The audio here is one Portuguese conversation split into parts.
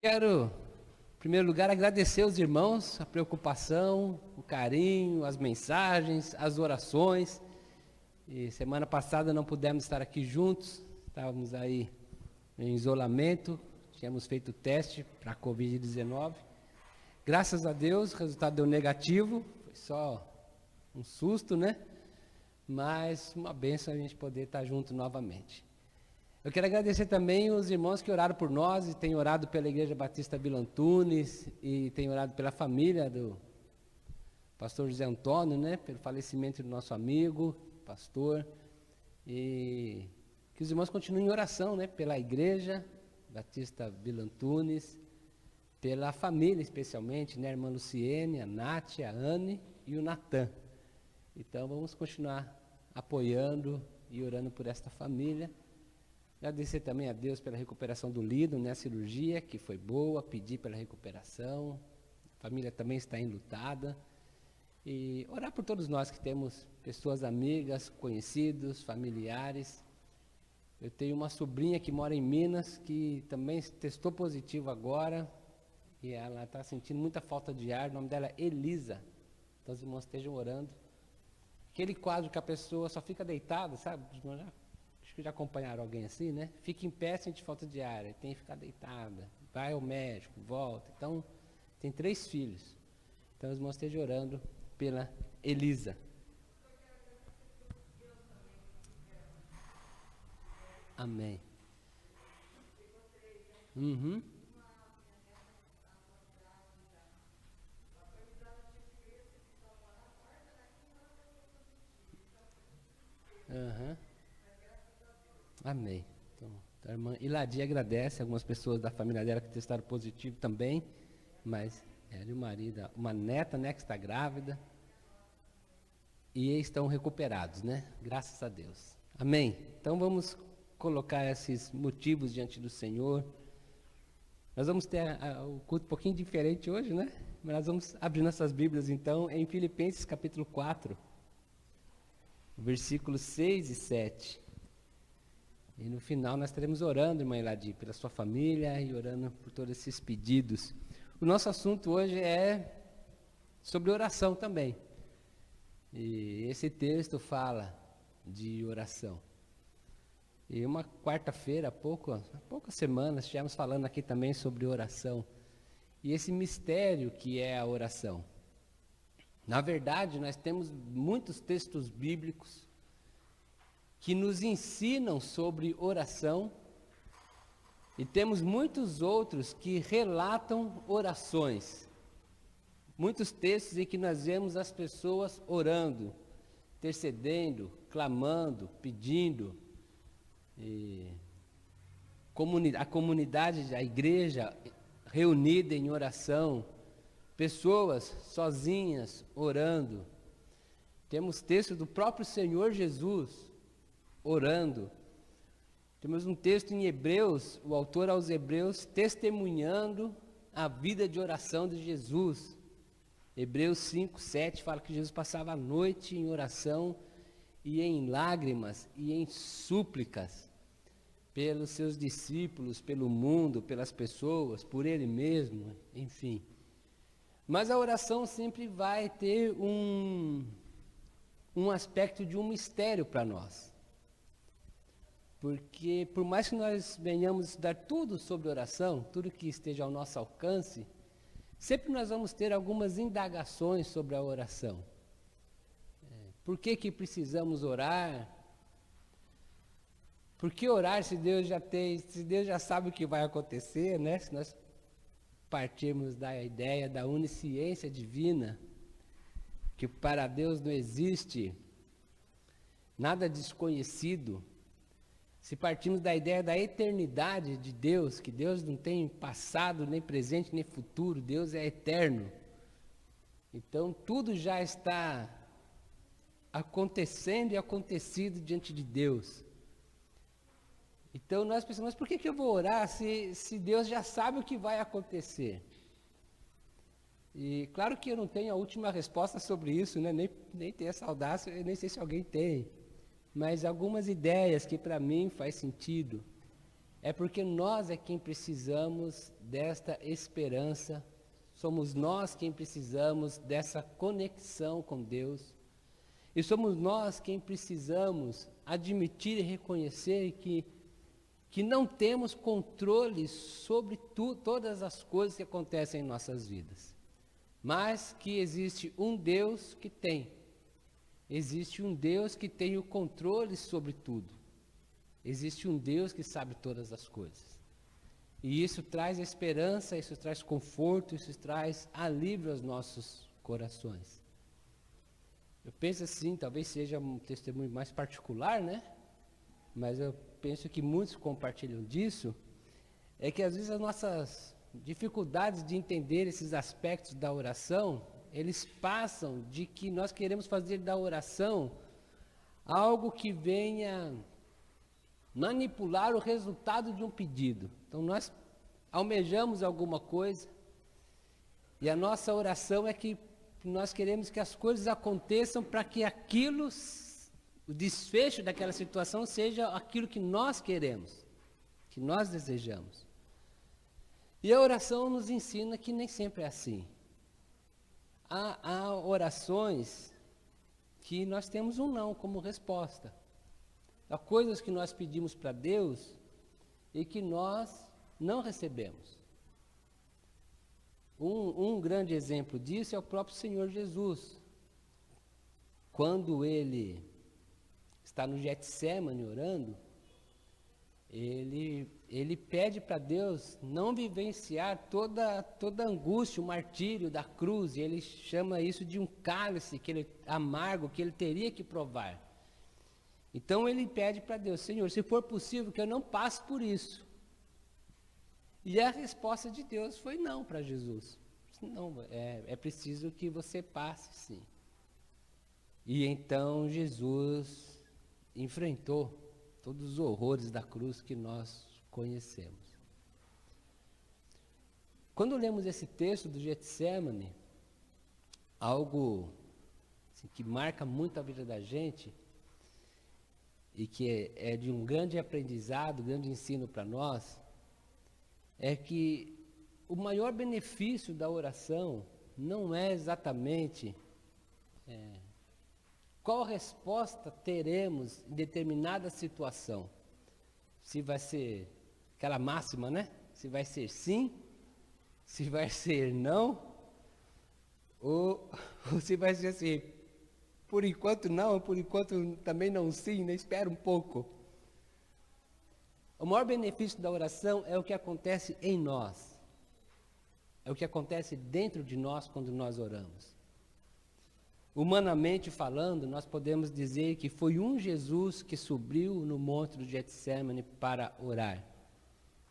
Quero, em primeiro lugar, agradecer aos irmãos a preocupação, o carinho, as mensagens, as orações. E semana passada não pudemos estar aqui juntos, estávamos aí em isolamento, tínhamos feito o teste para a Covid-19. Graças a Deus, o resultado deu negativo, foi só um susto, né? Mas uma bênção a gente poder estar junto novamente. Eu quero agradecer também os irmãos que oraram por nós e têm orado pela Igreja Batista Vila Antunes e têm orado pela família do pastor José Antônio, né? Pelo falecimento do nosso amigo, pastor. E que os irmãos continuem em oração, né? Pela Igreja Batista Vila Antunes, pela família especialmente, né? A irmã Luciene, a Nath, a Anne e o Natan. Então vamos continuar apoiando e orando por esta família. Agradecer também a Deus pela recuperação do Lido, né? A cirurgia que foi boa, pedir pela recuperação. A família também está enlutada. E orar por todos nós que temos pessoas amigas, conhecidos, familiares. Eu tenho uma sobrinha que mora em Minas, que também testou positivo agora. E ela está sentindo muita falta de ar. O nome dela é Elisa. Então os irmãos estejam orando. Aquele quadro que a pessoa só fica deitada, sabe? Acho que já acompanharam alguém assim, né? Fica em pé, sente falta de ar, tem que ficar deitada, vai ao médico, volta. Então, tem 3 filhos. Então, os irmãos estejam orando pela Elisa. Amém. Uhum. Uhum. Amém. Então, a irmã Iladia agradece algumas pessoas da família dela que testaram positivo também, mas ela e o marido, uma neta, né, que está grávida, e estão recuperados, né? Graças a Deus. Amém. Então vamos colocar esses motivos diante do Senhor. Nós vamos ter o culto um pouquinho diferente hoje, né? Mas nós vamos abrir nossas Bíblias então em Filipenses capítulo 4, versículos 6 e 7. E no final nós estaremos orando, irmã Eladi, pela sua família e orando por todos esses pedidos. O nosso assunto hoje é sobre oração também. E esse texto fala de oração. E uma quarta-feira, há poucas semanas, estivemos falando aqui também sobre oração. E esse mistério que é a oração. Na verdade, nós temos muitos textos bíblicos que nos ensinam sobre oração, e temos muitos outros que relatam orações. Muitos textos em que nós vemos as pessoas orando, intercedendo, clamando, pedindo. E a comunidade, a igreja reunida em oração, pessoas sozinhas orando. Temos textos do próprio Senhor Jesus orando. Temos um texto em Hebreus, o autor aos Hebreus testemunhando a vida de oração de Jesus. Hebreus 5, 7 fala que Jesus passava a noite em oração e em lágrimas e em súplicas pelos seus discípulos, pelo mundo, pelas pessoas, por ele mesmo, enfim. Mas a oração sempre vai ter um aspecto de um mistério para nós. Porque por mais que nós venhamos estudar tudo sobre oração, tudo que esteja ao nosso alcance, sempre nós vamos ter algumas indagações sobre a oração. Por que precisamos orar? Por que orar se Deus já sabe o que vai acontecer, né? Se nós partirmos da ideia da onisciência divina, que para Deus não existe nada desconhecido. Se partimos da ideia da eternidade de Deus, que Deus não tem passado, nem presente, nem futuro, Deus é eterno. Então tudo já está acontecendo e acontecido diante de Deus. Então nós pensamos, mas por que eu vou orar se Deus já sabe o que vai acontecer? E claro que eu não tenho a última resposta sobre isso, né? nem tenho essa audácia, eu nem sei se alguém tem. Mas algumas ideias que para mim faz sentido. é porque nós é quem precisamos desta esperança, somos nós quem precisamos dessa conexão com Deus, e somos nós quem precisamos admitir e reconhecer que não temos controle sobre todas as coisas que acontecem em nossas vidas, mas que existe um Deus que tem. Existe um Deus que tem o controle sobre tudo. Existe um Deus que sabe todas as coisas. E isso traz esperança, isso traz conforto, isso traz alívio aos nossos corações. Eu penso assim, talvez seja um testemunho mais particular, né? Mas eu penso que muitos compartilham disso, é que às vezes as nossas dificuldades de entender esses aspectos da oração, eles passam de que nós queremos fazer da oração algo que venha manipular o resultado de um pedido. Então nós almejamos alguma coisa e a nossa oração é que nós queremos que as coisas aconteçam para que aquilo, o desfecho daquela situação seja aquilo que nós queremos, que nós desejamos. E a oração nos ensina que nem sempre é assim. Há orações que nós temos um não como resposta. Há coisas que nós pedimos para Deus e que nós não recebemos. Um grande exemplo disso é o próprio Senhor Jesus. Quando ele está no Getsemane orando, ele pede para Deus não vivenciar toda a angústia, o martírio da cruz, e ele chama isso de um cálice amargo que ele teria que provar. Então ele pede para Deus: Senhor, se for possível que eu não passe por isso. E a resposta de Deus foi não para Jesus. Não, é preciso que você passe, sim. E então Jesus enfrentou todos os horrores da cruz que nós conhecemos. Quando lemos esse texto do Getsemane, algo assim, que marca muito a vida da gente, e que é de um grande aprendizado, grande ensino para nós, é que o maior benefício da oração não é exatamente qual resposta teremos em determinada situação. Se vai ser aquela máxima, né? Se vai ser sim, se vai ser não, ou se vai ser assim, por enquanto não, por enquanto também não sim, né? Espera um pouco. O maior benefício da oração é o que acontece em nós. É o que acontece dentro de nós quando nós oramos. Humanamente falando, nós podemos dizer que foi um Jesus que subiu no monte do Getsemane para orar.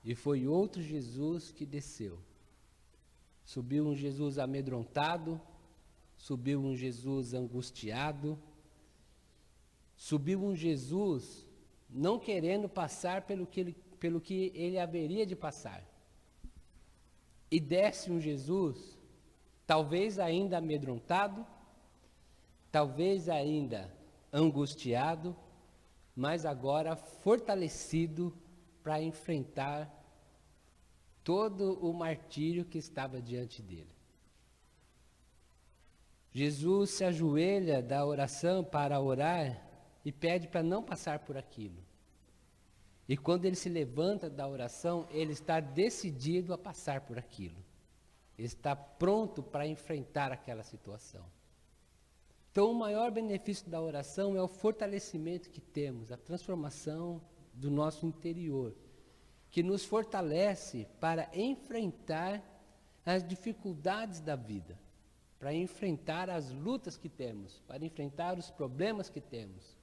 E foi outro Jesus que desceu. Subiu um Jesus amedrontado, subiu um Jesus angustiado, subiu um Jesus não querendo passar pelo que ele haveria de passar. E desce um Jesus, talvez ainda amedrontado, talvez ainda angustiado, mas agora fortalecido para enfrentar todo o martírio que estava diante dele. Jesus se ajoelha da oração para orar e pede para não passar por aquilo. E quando ele se levanta da oração, ele está decidido a passar por aquilo. Ele está pronto para enfrentar aquela situação. Então, o maior benefício da oração é o fortalecimento que temos, a transformação do nosso interior, que nos fortalece para enfrentar as dificuldades da vida, para enfrentar as lutas que temos, para enfrentar os problemas que temos,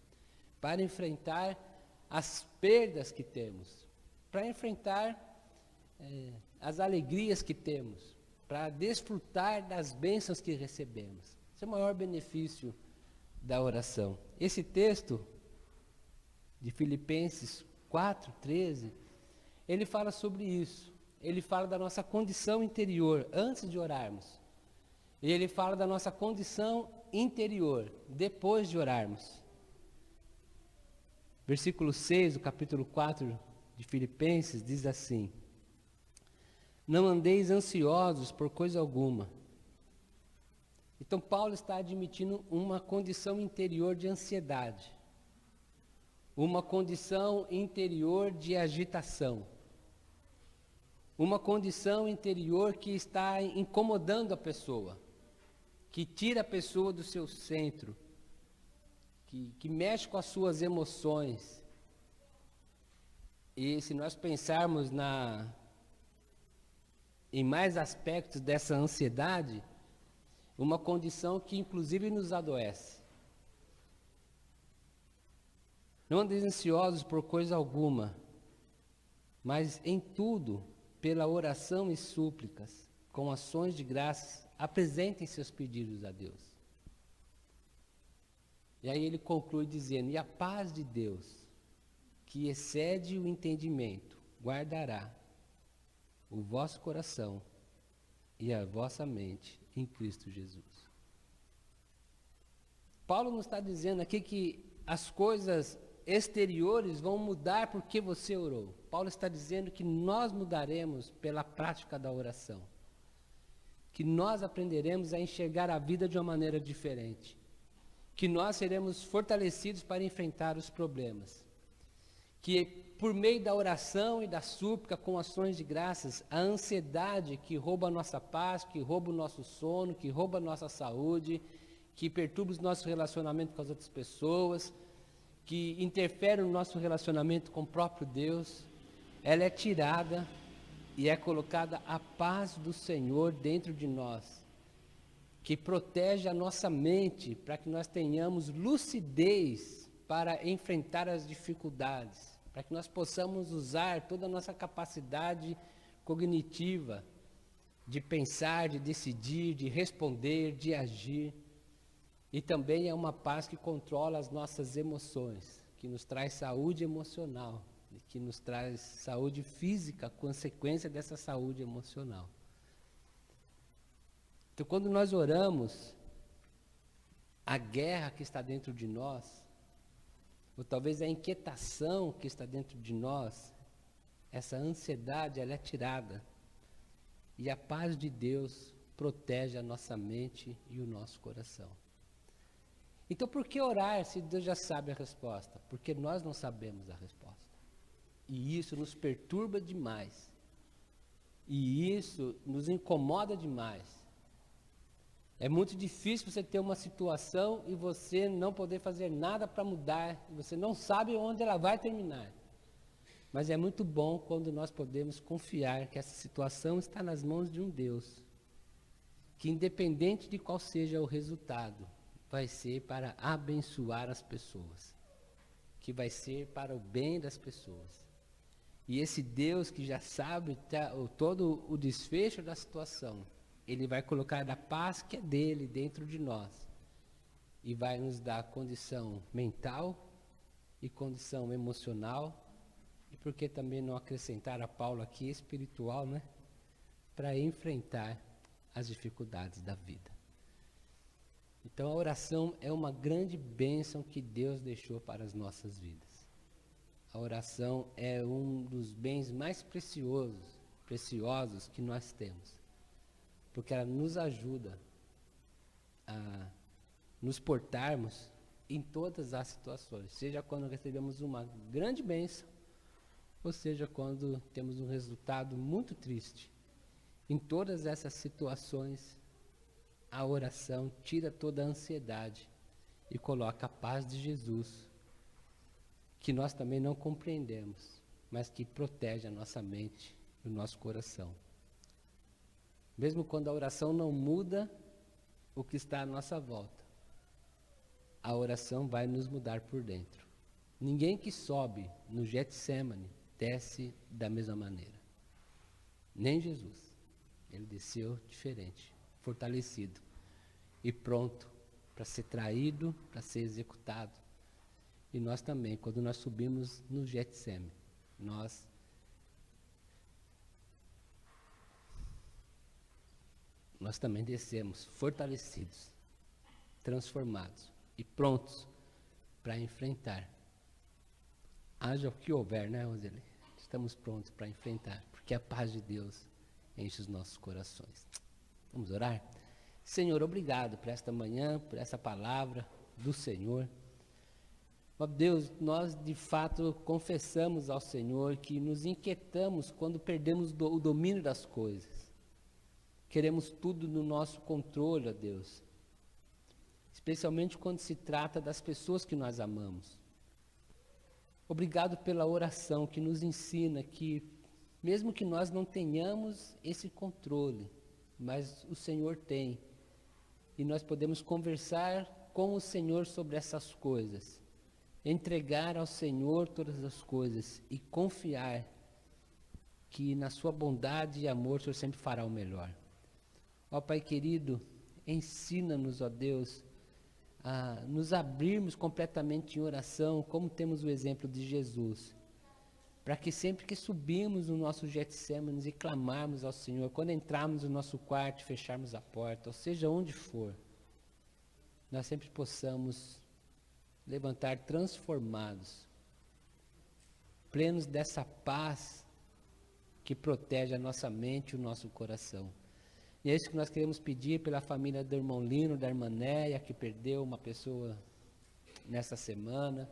para enfrentar as perdas que temos, para enfrentar as alegrias que temos, para desfrutar das bênçãos que recebemos. Esse é o maior benefício da oração. Esse texto de Filipenses 4:13, ele fala sobre isso. Ele fala da nossa condição interior antes de orarmos. E ele fala da nossa condição interior depois de orarmos. Versículo 6 do capítulo 4 de Filipenses diz assim: não andeis ansiosos por coisa alguma. Então Paulo está admitindo uma condição interior de ansiedade, uma condição interior de agitação, uma condição interior que está incomodando a pessoa, que tira a pessoa do seu centro, que mexe com as suas emoções. E se nós pensarmos em mais aspectos dessa ansiedade, uma condição que inclusive nos adoece. Não andeis ansiosos por coisa alguma, mas em tudo, pela oração e súplicas, com ações de graças, apresentem seus pedidos a Deus. E aí ele conclui dizendo: e a paz de Deus, que excede o entendimento, guardará o vosso coração e a vossa mente em Cristo Jesus. Paulo não está dizendo aqui que as coisas exteriores vão mudar porque você orou. Paulo está dizendo que nós mudaremos pela prática da oração, que nós aprenderemos a enxergar a vida de uma maneira diferente, que nós seremos fortalecidos para enfrentar os problemas, que por meio da oração e da súplica, com ações de graças, a ansiedade que rouba a nossa paz, que rouba o nosso sono, que rouba a nossa saúde, que perturba os nossos relacionamentos com as outras pessoas, que interfere no nosso relacionamento com o próprio Deus, ela é tirada e é colocada a paz do Senhor dentro de nós, que protege a nossa mente para que nós tenhamos lucidez para enfrentar as dificuldades, para que nós possamos usar toda a nossa capacidade cognitiva de pensar, de decidir, de responder, de agir. E também é uma paz que controla as nossas emoções, que nos traz saúde emocional, que nos traz saúde física, consequência dessa saúde emocional. Então, quando nós oramos, a guerra que está dentro de nós, ou talvez a inquietação que está dentro de nós, essa ansiedade, ela é tirada. E a paz de Deus protege a nossa mente e o nosso coração. Então, por que orar se Deus já sabe a resposta? Porque nós não sabemos a resposta. E isso nos perturba demais. E isso nos incomoda demais. É muito difícil você ter uma situação e você não poder fazer nada para mudar. E você não sabe onde ela vai terminar. Mas é muito bom quando nós podemos confiar que essa situação está nas mãos de um Deus, que independente de qual seja o resultado, vai ser para abençoar as pessoas, que vai ser para o bem das pessoas. E esse Deus que já sabe todo o desfecho da situação, Ele vai colocar a paz que é dele dentro de nós e vai nos dar condição mental e condição emocional, e por que também não acrescentar a Paulo aqui espiritual, né? Para enfrentar as dificuldades da vida. Então a oração é uma grande bênção que Deus deixou para as nossas vidas. A oração é um dos bens mais preciosos que nós temos, porque ela nos ajuda a nos portarmos em todas as situações, seja quando recebemos uma grande bênção, ou seja quando temos um resultado muito triste. Em todas essas situações, a oração tira toda a ansiedade e coloca a paz de Jesus, que nós também não compreendemos, mas que protege a nossa mente e o nosso coração. Mesmo quando a oração não muda o que está à nossa volta, a oração vai nos mudar por dentro. Ninguém que sobe no Getsemane desce da mesma maneira. Nem Jesus. Ele desceu diferente, fortalecido e pronto para ser traído, para ser executado. E nós também, quando nós subimos no Getsemane, nós também descemos fortalecidos, transformados e prontos para enfrentar. Haja o que houver, né, Roseli? estamos prontos para enfrentar, porque a paz de Deus enche os nossos corações. Vamos orar? Senhor, obrigado por esta manhã, por essa palavra do Senhor. Ó Deus, nós de fato confessamos ao Senhor que nos inquietamos quando perdemos o domínio das coisas. Queremos tudo no nosso controle, ó Deus. Especialmente quando se trata das pessoas que nós amamos. Obrigado pela oração que nos ensina que, mesmo que nós não tenhamos esse controle, mas o Senhor tem, e nós podemos conversar com o Senhor sobre essas coisas, entregar ao Senhor todas as coisas e confiar que na sua bondade e amor o Senhor sempre fará o melhor. Ó Pai querido, ensina-nos, ó Deus, a nos abrirmos completamente em oração, como temos o exemplo de Jesus, para que sempre que subirmos no nosso Getsêmanes e clamarmos ao Senhor, quando entrarmos no nosso quarto e fecharmos a porta, ou seja, onde for, nós sempre possamos levantar transformados, plenos dessa paz que protege a nossa mente e o nosso coração. E é isso que nós queremos pedir pela família do irmão Lino, da irmã Néia, que perdeu uma pessoa nessa semana.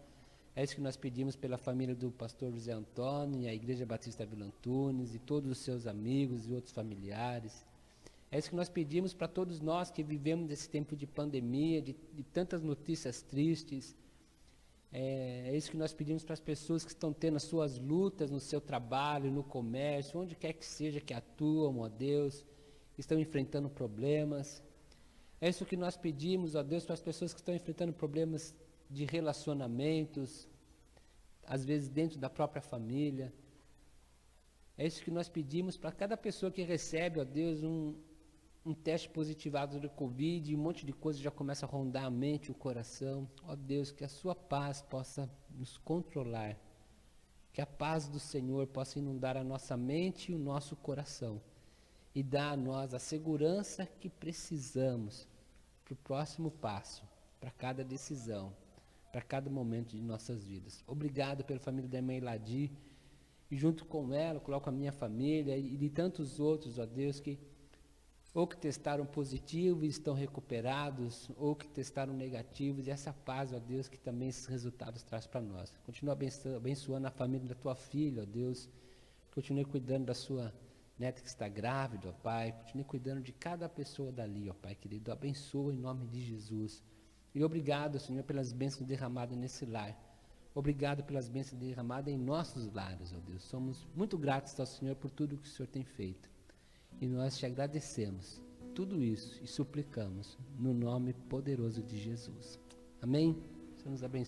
É isso que nós pedimos pela família do pastor José Antônio, e a Igreja Batista Vila Antunes, e todos os seus amigos e outros familiares. É isso que nós pedimos para todos nós que vivemos esse tempo de pandemia, de tantas notícias tristes. É isso que nós pedimos para as pessoas que estão tendo as suas lutas no seu trabalho, no comércio, onde quer que seja que atuam, ó Deus, estão enfrentando problemas. É isso que nós pedimos, ó Deus, para as pessoas que estão enfrentando problemas de relacionamentos, às vezes dentro da própria família. É isso que nós pedimos para cada pessoa que recebe, ó Deus, um teste positivado do Covid, e um monte de coisa já começa a rondar a mente e o coração. Ó Deus, que a sua paz possa nos controlar, que a paz do Senhor possa inundar a nossa mente e o nosso coração, e dar a nós a segurança que precisamos para o próximo passo, para cada decisão, para cada momento de nossas vidas. Obrigado pela família da irmã Eladi, e junto com ela, coloco a minha família e de tantos outros, ó Deus, que ou que testaram positivo e estão recuperados, ou que testaram negativos, e essa paz, ó Deus, que também esses resultados traz para nós. Continua abençoando a família da tua filha, ó Deus, continue cuidando da sua neta que está grávida, ó Pai, continue cuidando de cada pessoa dali, ó Pai querido, abençoa em nome de Jesus. E obrigado, Senhor, pelas bênçãos derramadas nesse lar. Obrigado pelas bênçãos derramadas em nossos lares, ó Deus. Somos muito gratos ao Senhor por tudo que o Senhor tem feito. E nós te agradecemos tudo isso e suplicamos no nome poderoso de Jesus. Amém? Senhor nos abençoe.